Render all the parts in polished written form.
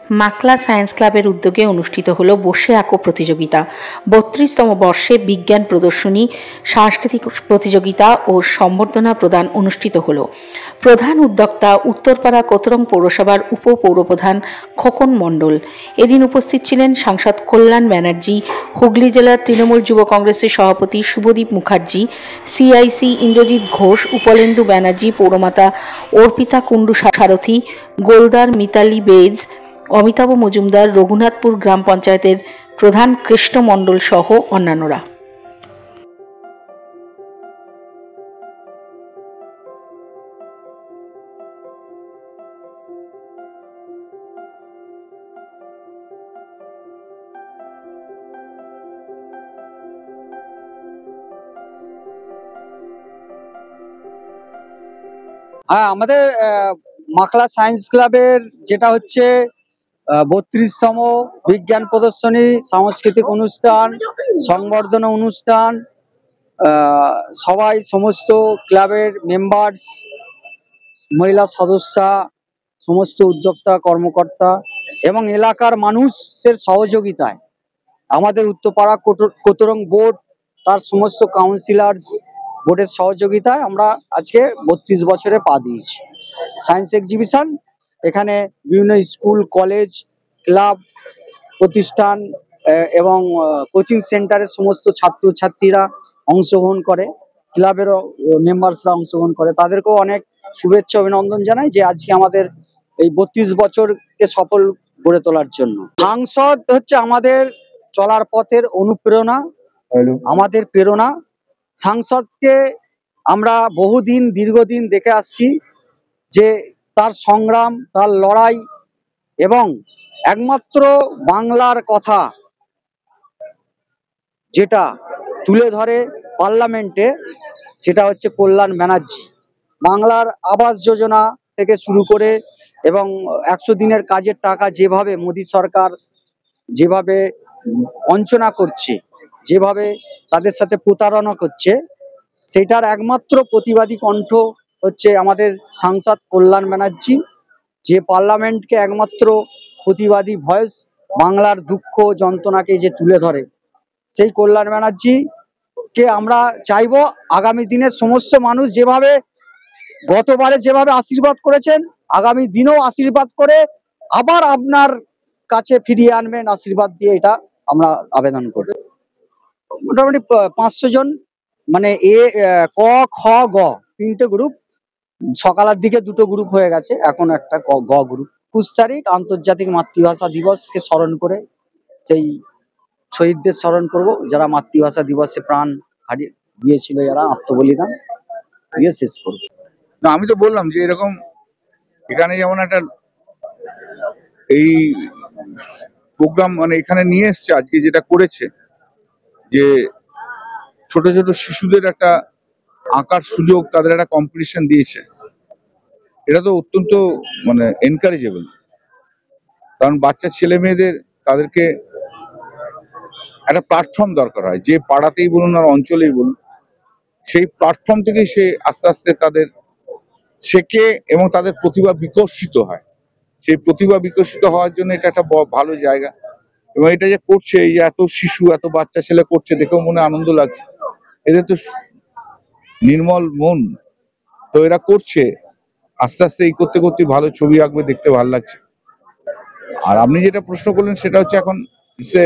মাকলা science ক্লাবের উদ্যোগে অনুষ্ঠিত হল বসে আঁকো প্রতিযোগিতা। ৩২তম বর্ষে বিজ্ঞান প্রদর্শনী, সাংস্কৃতিক প্রতিযোগিতা ও সম্বর্ধনা প্রদান অনুষ্ঠিত হল। প্রধান উদ্যোক্তা উত্তরপাড়া কোতরং পৌরসভার উপপৌরপ্রধান খোকন মণ্ডল। এদিন উপস্থিত ছিলেন সাংসদ কল্যাণ ব্যানার্জি, হুগলি জেলার তৃণমূল যুব কংগ্রেসের সভাপতি শুভদীপ মুখার্জি, সিআইসি ইন্দ্রজিৎ ঘোষ, উপলেন্দু ব্যানার্জি, পৌরমাতা অর্পিতা কুণ্ডু সারথী, গোলদার মিতালি বেজ, অমিতাভ মজুমদার, রঘুনাথপুর গ্রাম পঞ্চায়েতের প্রধান কৃষ্ণ মণ্ডল সহ অন্যান্যরা। হ্যাঁ, আমাদের মাকলা সায়েন্স ক্লাবের যেটা হচ্ছে ৩২তম বিজ্ঞান প্রদর্শনী, সাংস্কৃতিক অনুষ্ঠান, সংবর্ধনা অনুষ্ঠান, সবাই সমস্ত ক্লাবের মেম্বার্স, মহিলা সদস্যা, সমস্ত উদ্যোক্তা কর্মকর্তা এবং এলাকার মানুষের সহযোগিতায় আমাদের উত্তরপাড়া কোতরং বোর্ড, তার সমস্ত কাউন্সিলার্স বোর্ডের সহযোগিতায় আমরা আজকে ৩২ বছরে পা দিয়েছি। সায়েন্স এক্সিবিশন, এখানে বিভিন্ন স্কুল, কলেজ, ক্লাব, প্রতিষ্ঠান এবং কোচিং সেন্টারের সমস্ত ছাত্রছাত্রীরা অংশগ্রহণ করে, ক্লাবেরও মেম্বার্সরা অংশগ্রহণ করে। তাদেরকেও অনেক শুভেচ্ছা অভিনন্দন জানাই যে আজকে আমাদের এই ৩২ বছরকে সফল গড়ে তোলার জন্য। সাংসদ হচ্ছে আমাদের চলার পথের অনুপ্রেরণা, আমাদের প্রেরণা। সাংসদকে আমরা বহুদিন, দীর্ঘদিন দেখে আসছি যে তার সংগ্রাম, তার লড়াই এবং একমাত্র বাংলার কথা যেটা তুলে ধরে পার্লামেন্টে, সেটা হচ্ছে কল্যাণ ব্যানার্জি। বাংলার আবাস যোজনা থেকে শুরু করে এবং ১০০ দিনের কাজের টাকা যেভাবে মোদী সরকার যেভাবে বঞ্চনা করছে, যেভাবে তাদের সাথে প্রতারণা করছে, সেটার একমাত্র প্রতিবাদী কণ্ঠ হচ্ছে আমাদের সাংসদ কল্যাণ ব্যানার্জি, যে পার্লামেন্টকে একমাত্র প্রতিবাদী ভয়েস, বাংলার দুঃখ যন্ত্রণাকে যে তুলে ধরে, সেই কল্যাণ ব্যানার্জিকে আমরা চাইবো আগামী দিনের সমস্ত মানুষ যেভাবে গতবারে যেভাবে আশীর্বাদ করেছেন, আগামী দিনেও আশীর্বাদ করে আবার আপনার কাছে ফিরিয়ে আনবেন আশীর্বাদ দিয়ে, এটা আমরা আবেদন করি। মোটামুটি ৫০০ জন, মানে ক, খ, গ ৩টে গ্রুপ। সকালের দিকে 2টো গ্রুপ হয়ে গেছে, এখন একটা গ গ্রুপ। ২১ তারিখ আন্তর্জাতিক মাতৃভাষা দিবসকে স্মরণ করে সেই শহীদদের স্মরণ করব, যারা মাতৃভাষা দিবসে প্রাণ হারিয়ে দিয়েছিল, যারা আত্মবলিদান দিয়ে শেষ করব। না, আমি তো বললাম যে এরকম এখানে যেমন একটা এই প্রোগ্রাম মানে এখানে নিয়ে এসছে, আজকে যেটা করেছে যে ছোট ছোট শিশুদের একটা আঁকার সুযোগ, তাদের একটা কম্পিটিশন দিয়েছে, এটা তো অত্যন্ত মানে এনকারেজেবল। কারণ বাচ্চা ছেলে মেয়েদের তাদেরকে একটা প্ল্যাটফর্ম দরকার হয়, যে পাড়াতেই বলুন আর অঞ্চলেই বলুন, সেই প্ল্যাটফর্ম থেকেই সে আস্তে আস্তে তাদের শেখে এবং তাদের প্রতিভা বিকশিত হয়। সেই প্রতিভা বিকশিত হওয়ার জন্য এটা একটা ভালো জায়গা। এবং এটা যে করছে, এই যে এত শিশু, এত বাচ্চা ছেলে করছে, দেখেও মনে আনন্দ লাগছে। এদের তো নির্মল মন, তো এরা করছে, আস্তে আস্তে এই করতে করতে ভালো ছবি আঁকবে, দেখতে ভালো লাগছে। আর আপনি যেটা প্রশ্ন করলেন সেটা হচ্ছে এখন ইটস এ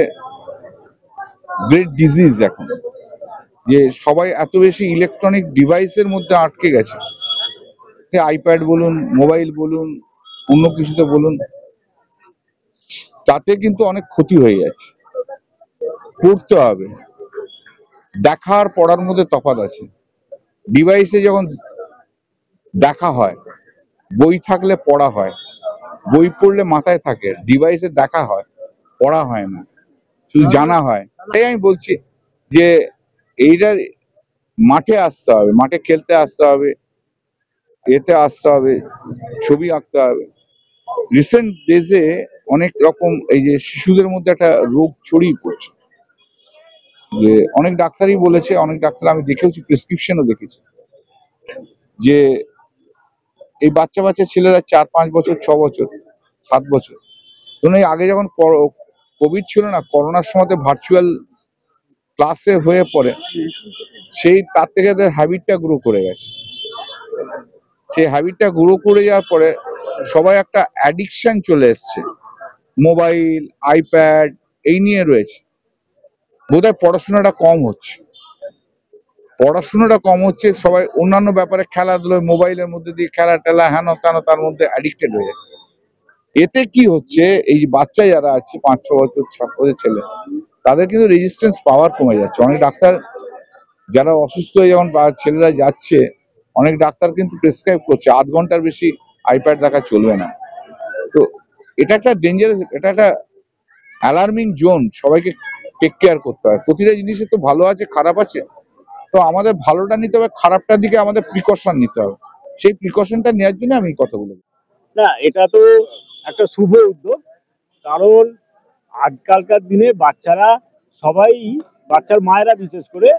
গ্রেট ডিজিজ এখন, যে সবাই এত বেশি ইলেকট্রনিক ডিভাইসের মধ্যে আটকে গেছে, আইপ্যাড বলুন, মোবাইল বলুন, অন্য কিছুতে বলুন, তাতে কিন্তু অনেক ক্ষতি হয়ে যাচ্ছে। পড়তে হবে, দেখা আর পড়ার মধ্যে তফাৎ আছে। ডিভাইসে যখন দেখা হয়, বই থাকলে পড়া হয়, বই পড়লে মাথায় থাকে, ডিভাইসে দেখা হয়, পড়া হয় না, শুধু জানা হয়। তাই আমি বলছি যে এইটার মাঠে আসতে হবে, মাঠে খেলতে আসতে হবে, এতে আসতে হবে, ছবি আঁকতে হবে। রিসেন্ট ডেজে অনেক রকম এই যে শিশুদের মধ্যে একটা রোগ ছড়িয়ে পড়ছে, যে অনেক ডাক্তারই বলেছে, অনেক ডাক্তার আমি দেখেওছি, প্রেসক্রিপশনও দেখেছি, যে এই বাচ্চা বাচ্চা ছেলেরা 4-5 বছর, 6 বছর, 7 বছর ধরুন এই আগে যখন কোভিড ছিল না, করোনার সময় ভার্চুয়াল ক্লাসে হয়ে পড়ে, সেই তার থেকে তাদের হ্যাবিটটা গ্রো করে গেছে। সেই হ্যাবিটটা গ্রো করে যাওয়ার পরে সবাই একটা অ্যাডিকশন চলে এসছে, মোবাইল আইপ্যাড এই নিয়ে রয়েছে। বোধহয় পড়াশোনাটা কম হচ্ছে, সবাই অন্যান্য ব্যাপারে খেলাধুলোয় মোবাইলের মধ্যে দিয়ে খেলা টেলা হেন তেন তার মধ্যে অ্যাডিক্টেড হয়ে যাচ্ছে। এতে কি হচ্ছে, এই যে বাচ্চা যারা আছে 5-6 বছর 7 বছর ছেলে, তাদের কিন্তু রেজিস্ট্যান্স পাওয়ার কমে যাচ্ছে। অনেক ডাক্তার যারা অসুস্থ হয়ে যখন ছেলেরা যাচ্ছে, অনেক ডাক্তার কিন্তু প্রেসক্রাইব করছে 8 ঘন্টার বেশি আইপ্যাড দেখা চলবে না। তো এটা একটা ডেঞ্জারাস, এটা একটা অ্যালার্মিং জোন। সবাইকে টেক কেয়ার করতে হয়। প্রতিটা জিনিসের তো ভালো আছে খারাপ আছে, তো আমাদের ভালোটা নিতে হবে, খারাপটার দিকে আমাদের প্রিকশন নিতে হবে। সেই প্রিকশনটা নেওয়ার জন্য আমি এই কথাগুলো বলছি। না, এটা তো একটা শুভ উদ্যোগ। কারণ আজকালকার দিনে বাচ্চারা সবাই, বাচ্চার মায়েরা বিশেষ করে,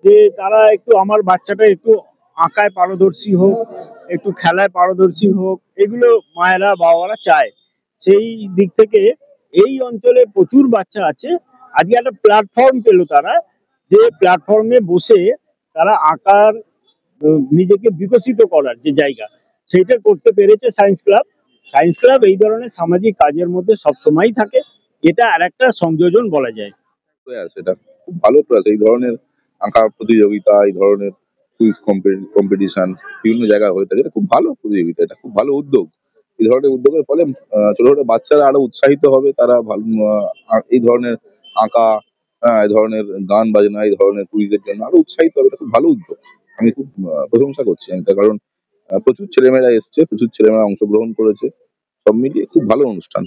যে তারা একটু, আমার বাচ্চাটা একটু আঁকায় পারদর্শী হোক, একটু খেলায় পারদর্শী হোক, এগুলো মায়েরা বাবারা চায়। সেই দিক থেকে এই অঞ্চলে প্রচুর বাচ্চা আছে। আজকে একটা প্ল্যাটফর্ম পেলো তারা, যে প্ল্যাটফর্মে বসে তারা আঁকার নিজেকে বিকশিত করার যে জায়গা, সেইটা করতে পেরেছে সায়েন্স ক্লাব এই ধরনের সামাজিক কাজের মধ্যে সবসময়ই থাকে। এটা আর একটা সংযোজন বলা যায়। প্রয়াস, এটা খুব ভালো প্রয়াস। এই ধরনের আঁকা প্রতিযোগিতা, এই ধরনের কুইজ কম্পিটিশন বিভিন্ন জায়গায় হয়ে থাকে, এটা খুব ভালো প্রতিযোগিতা, এটা খুব ভালো উদ্যোগ। এই ধরনের উদ্যোগের ফলে ছোট ছোট বাচ্চারা আরো উৎসাহিত হবে, তারা ভালো এই ধরনের আঁকা, এই ধরনের গান বাজনা, এই ধরনের কুইজের জন্য আরো উৎসাহিত হবে। এটা খুব ভালো উদ্যোগ, আমি খুব প্রশংসা করছি আমি তার। কারণ প্রচুর ছেলেমেয়েরা এসছে, প্রচুর ছেলেমেয়েরা অংশগ্রহণ করেছে, সব মিলিয়ে খুব ভালো অনুষ্ঠান।